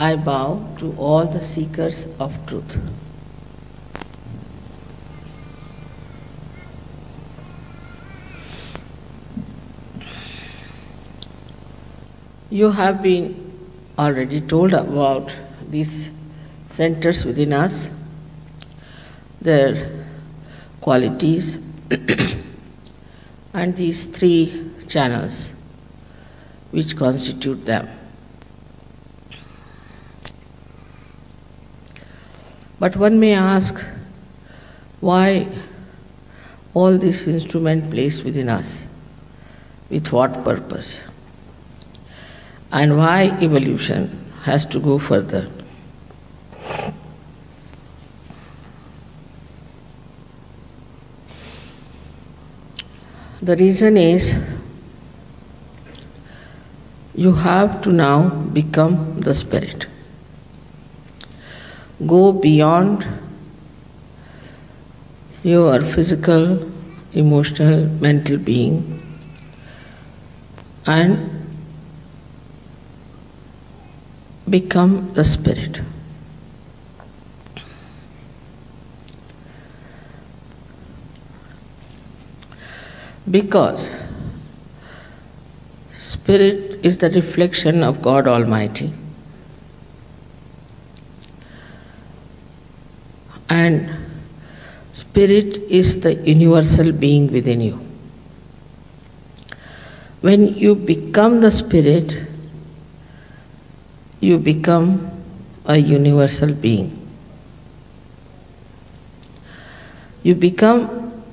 I bow to all the seekers of truth. You have been already told about these centers within us, their qualities, and these three channels which constitute them. But one may ask, why all this instrument placed within us? With what purpose? And why evolution has to go further? The reason is, you have to now become the spirit. Go beyond your physical, emotional, mental being and become the spirit. Because spirit is the reflection of God Almighty. And spirit is the universal being within you. When you become the spirit, you become a universal being. You become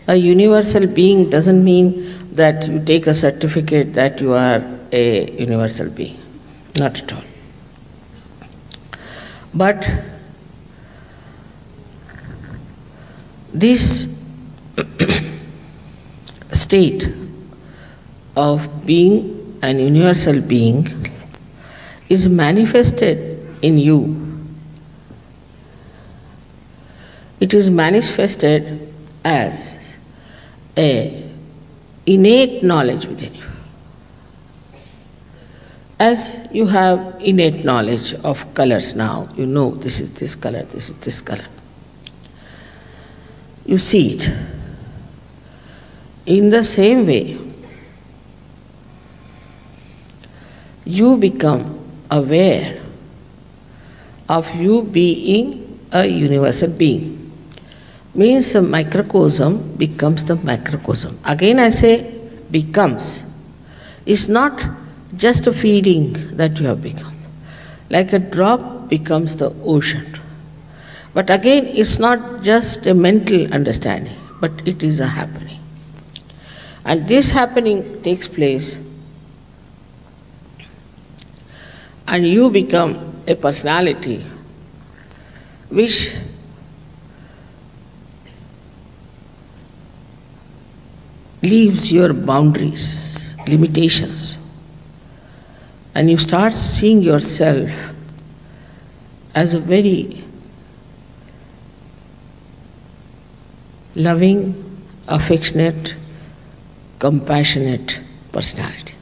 a universal being doesn't mean that you take a certificate that you are a universal being. Not at all. But this state of being an universal being is manifested in you. It is manifested as a innate knowledge within you. As you have innate knowledge of colors now, you know this is this color, this is this color. You see it. In the same way, you become aware of you being a universal being. Means a microcosm becomes the macrocosm. Again I say becomes. It's not just a feeling that you have become. Like a drop becomes the ocean. But again, it's not just a mental understanding, but it is a happening. And this happening takes place, and you become a personality which leaves your boundaries, limitations, and you start seeing yourself as a very loving, affectionate, compassionate personality.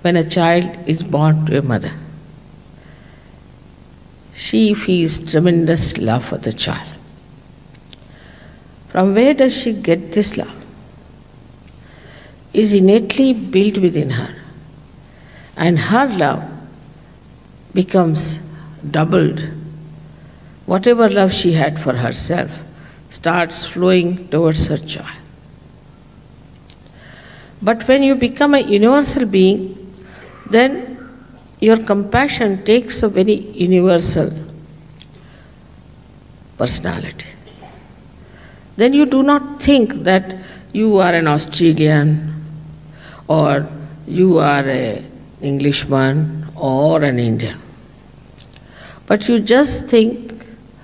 When a child is born to a mother, she feels tremendous love for the child. From where does she get this love? It is innately built within her, and her love becomes doubled. Whatever love she had for herself starts flowing towards her child. But when you become a universal being, then your compassion takes a very universal personality. Then you do not think that you are an Australian or you are an Englishman or an Indian. But you just think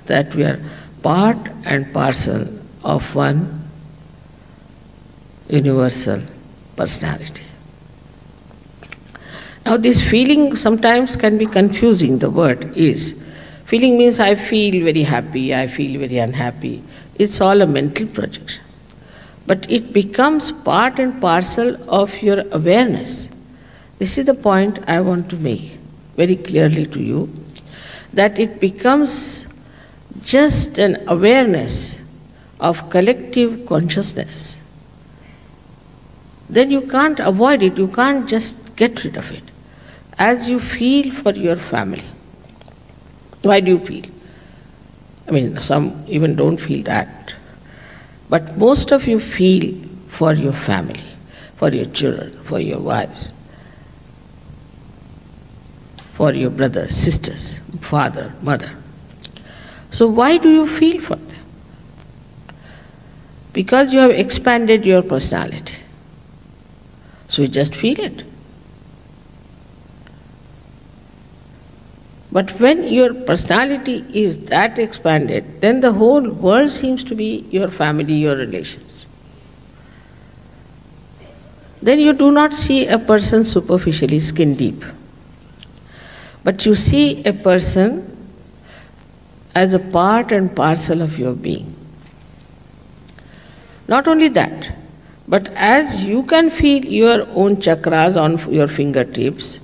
that we are part and parcel of one universal personality. Now this feeling sometimes can be confusing, the word is. Feeling means I feel very happy, I feel very unhappy. It's all a mental projection. But it becomes part and parcel of your awareness. This is the point I want to make very clearly to you, that it becomes just an awareness of collective consciousness. Then you can't avoid it, you can't just get rid of it. As you feel for your family. Why do you feel? I mean, some even don't feel that. But most of you feel for your family, for your children, for your wives, for your brothers, sisters, father, mother. So why do you feel for them? Because you have expanded your personality. So you just feel it. But when your personality is that expanded, then the whole world seems to be your family, your relations. Then you do not see a person superficially, skin deep. But you see a person as a part and parcel of your being. Not only that, but as you can feel your own chakras on your fingertips,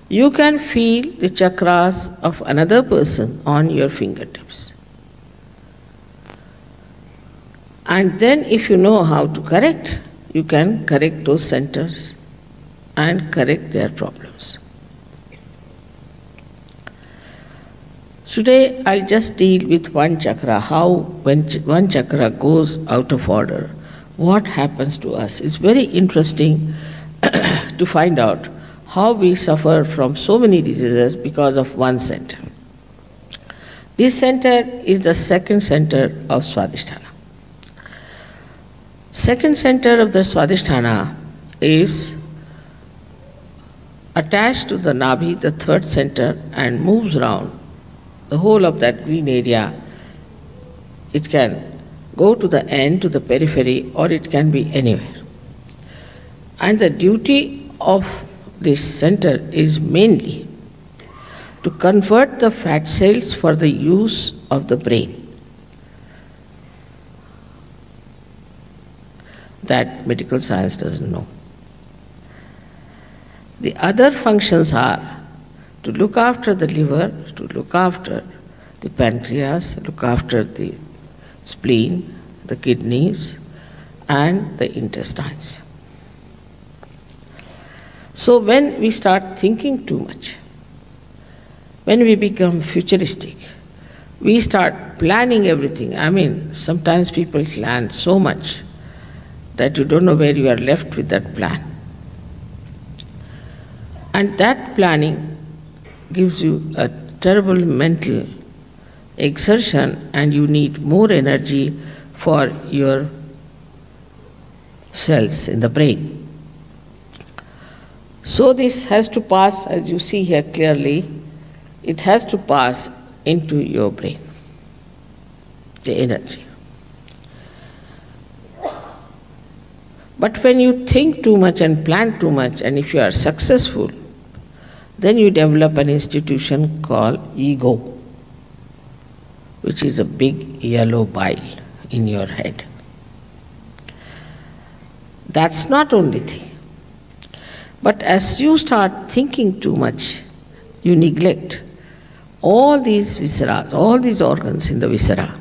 you can feel the chakras of another person on your fingertips. And then if you know how to correct, you can correct those centers and correct their problems. Today I'll just deal with one chakra, how when one chakra goes out of order, what happens to us. It's very interesting to find out how we suffer from so many diseases because of one center. This center is the second center of Swadhisthana. Second center of the Swadhisthana is attached to the Nabhi, the third center, and moves around the whole of that green area. It can go to the end, to the periphery, or it can be anywhere. And the duty of this center is mainly to convert the fat cells for the use of the brain. That medical science doesn't know. The other functions are to look after the liver, to look after the pancreas, look after the spleen, the kidneys, and the intestines. So when we start thinking too much, when we become futuristic, we start planning everything. I mean, sometimes people plan so much that you don't know where you are left with that plan. And that planning gives you a terrible mental exertion, and you need more energy for your cells in the brain. So this has to pass, as you see here clearly, it has to pass into your brain, the energy. But when you think too much and plan too much, and if you are successful, then you develop an institution called ego, which is a big yellow bile in your head. That's not only thing. But as you start thinking too much, you neglect all these visceras, all these organs in the viscera.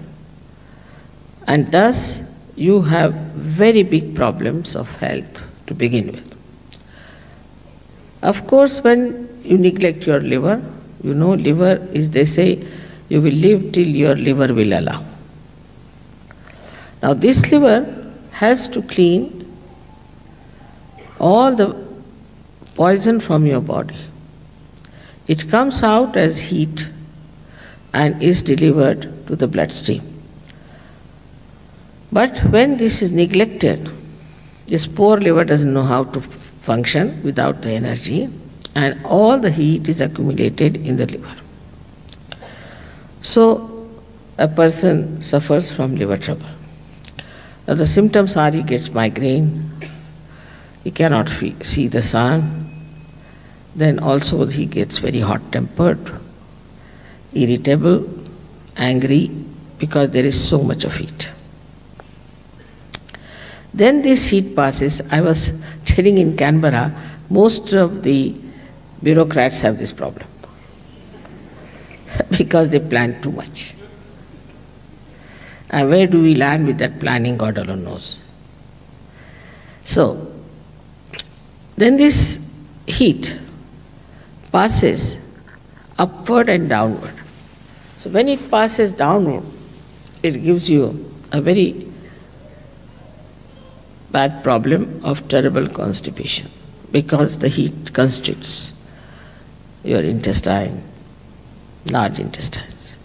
And thus, you have very big problems of health to begin with. Of course, when you neglect your liver, you know, liver is, they say, you will live till your liver will allow. Now, this liver has to clean all the poison from your body. It comes out as heat and is delivered to the bloodstream. But when this is neglected, this poor liver doesn't know how to function without the energy, and all the heat is accumulated in the liver. So a person suffers from liver trouble. Now the symptoms are he gets migraine, he cannot see the sun, then also he gets very hot-tempered, irritable, angry, because there is so much of heat. Then this heat passes. I was telling in Canberra, most of the Bureaucrats have this problem because they plan too much. And where do we land with that planning, God alone knows. So, then this heat passes upward and downward. So when it passes downward, it gives you a very bad problem of terrible constipation because the heat constricts your intestine, large intestines.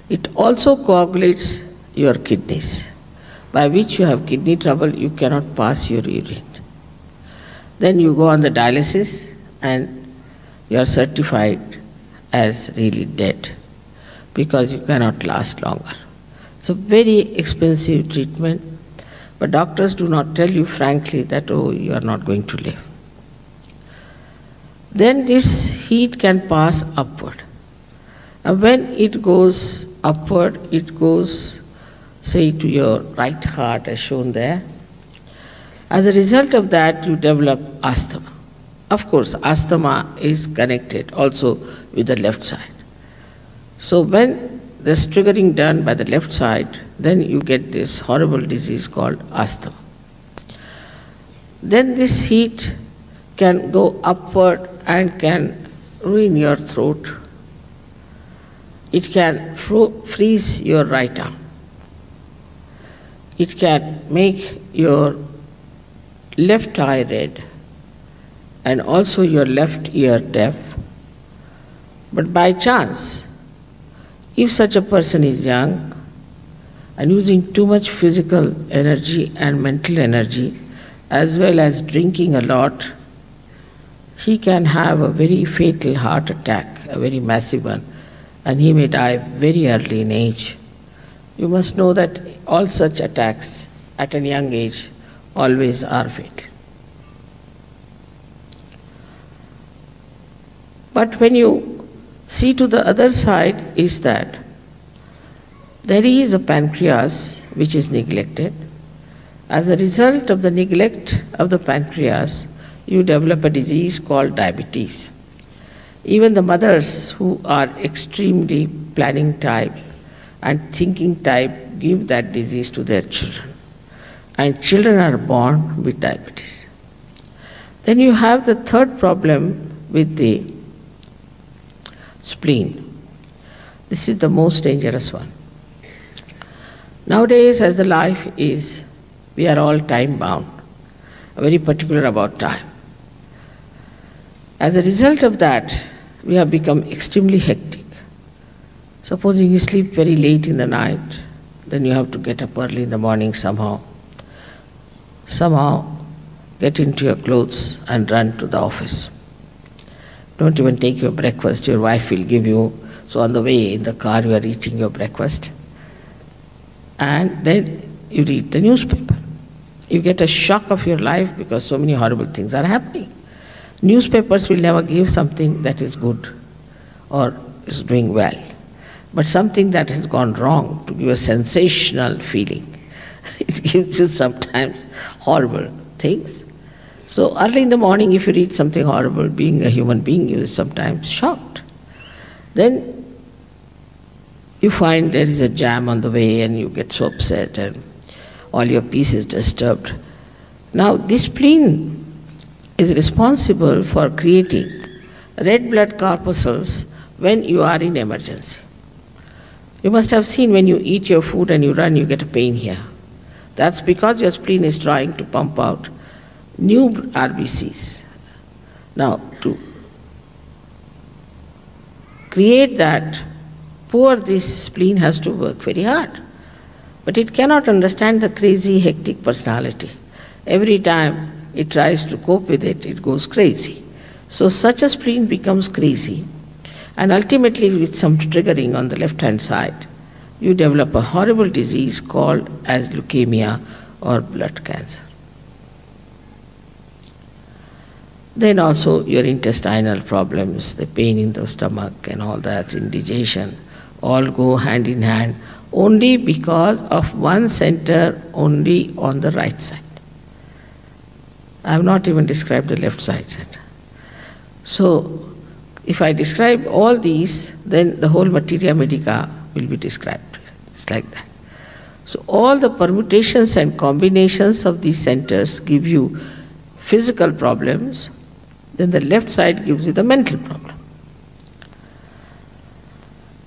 It also coagulates your kidneys, by which you have kidney trouble, you cannot pass your urine. Then you go on the dialysis and you are certified as really dead because you cannot last longer. It's a very expensive treatment, but doctors do not tell you frankly that, oh, you are not going to live. Then this heat can pass upward. And when it goes upward, it goes, say, to your right heart as shown there. As a result of that, you develop asthma. Of course, asthma is connected also with the left side. So when there's triggering done by the left side, then you get this horrible disease called asthma. Then this heat can go upward and can ruin your throat. It can freeze your right arm. It can make your left eye red and also your left ear deaf. But by chance, if such a person is young and using too much physical energy and mental energy, as well as drinking a lot, he can have a very fatal heart attack, a very massive one, and he may die very early in age. You must know that all such attacks at a young age always are fatal. But when you see to the other side is that there is a pancreas which is neglected. As a result of the neglect of the pancreas, you develop a disease called diabetes. Even the mothers who are extremely planning type and thinking type give that disease to their children. And children are born with diabetes. Then you have the third problem with the spleen. This is the most dangerous one. Nowadays, as the life is, we are all time bound, very particular about time. As a result of that, we have become extremely hectic. Supposing you sleep very late in the night, then you have to get up early in the morning somehow get into your clothes and run to the office. Don't even take your breakfast, your wife will give you. So on the way in the car you are eating your breakfast. And then you read the newspaper. You get a shock of your life because so many horrible things are happening. Newspapers will never give something that is good or is doing well, but something that has gone wrong to give a sensational feeling. It gives you sometimes horrible things. So early in the morning, if you read something horrible, being a human being, you are sometimes shocked. Then you find there is a jam on the way and you get so upset and all your peace is disturbed. Now this spleen is responsible for creating red blood corpuscles when you are in emergency. You must have seen when you eat your food and you run, you get a pain here. That's because your spleen is trying to pump out new RBCs. Now, to create that, this spleen has to work very hard. But it cannot understand the crazy, hectic personality. Every time it tries to cope with it, it goes crazy. So such a spleen becomes crazy, and ultimately with some triggering on the left-hand side, you develop a horrible disease called as leukemia or blood cancer. Then also your intestinal problems, the pain in the stomach and all that, indigestion, all go hand in hand only because of one center only on the right side. I have not even described the left side center. So If I describe all these, then the whole materia medica will be described. It's like that. So all the permutations and combinations of these centers give you physical problems, then the left side gives you the mental problem.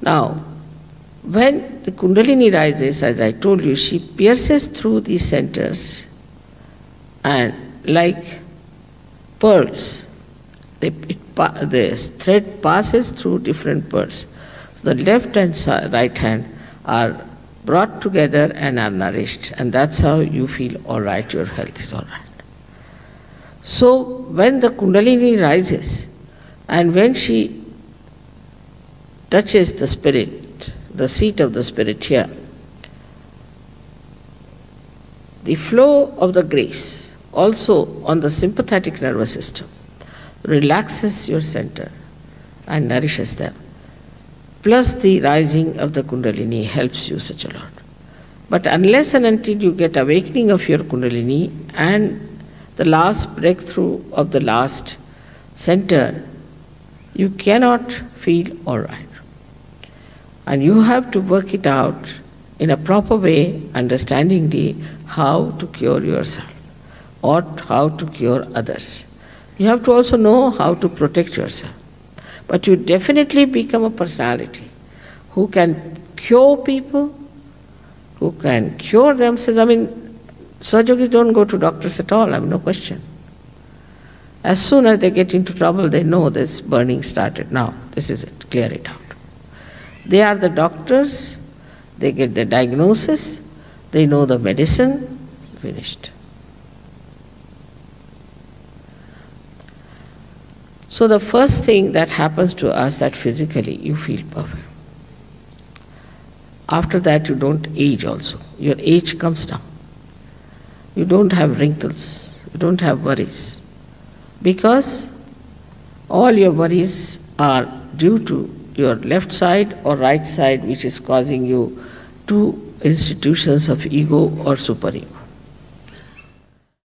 Now, when the Kundalini rises, as I told you, she pierces through these centers and like pearls, the thread passes through different pearls. So the left and right hand are brought together and are nourished, and that's how you feel all right, your health is all right. So when the Kundalini rises and when she touches the spirit, the seat of the spirit here, the flow of the grace also on the sympathetic nervous system relaxes your center and nourishes them. Plus the rising of the Kundalini helps you such a lot. But unless and until you get awakening of your Kundalini and the last breakthrough of the last center, you cannot feel all right. And you have to work it out in a proper way, understandingly, how to cure yourself or how to cure others. You have to also know how to protect yourself. But you definitely become a personality who can cure people, who can cure themselves. I mean, Sahaja-yogis don't go to doctors at all, I have no question. As soon as they get into trouble, they know this burning started. Now, this is it, clear it out. They are the doctors, they get the diagnosis, they know the medicine, finished. So the first thing that happens to us, that physically you feel perfect. After that you don't age also. Your age comes down. You don't have wrinkles, you don't have worries. Because all your worries are due to your left side or right side, which is causing you two institutions of ego or superego.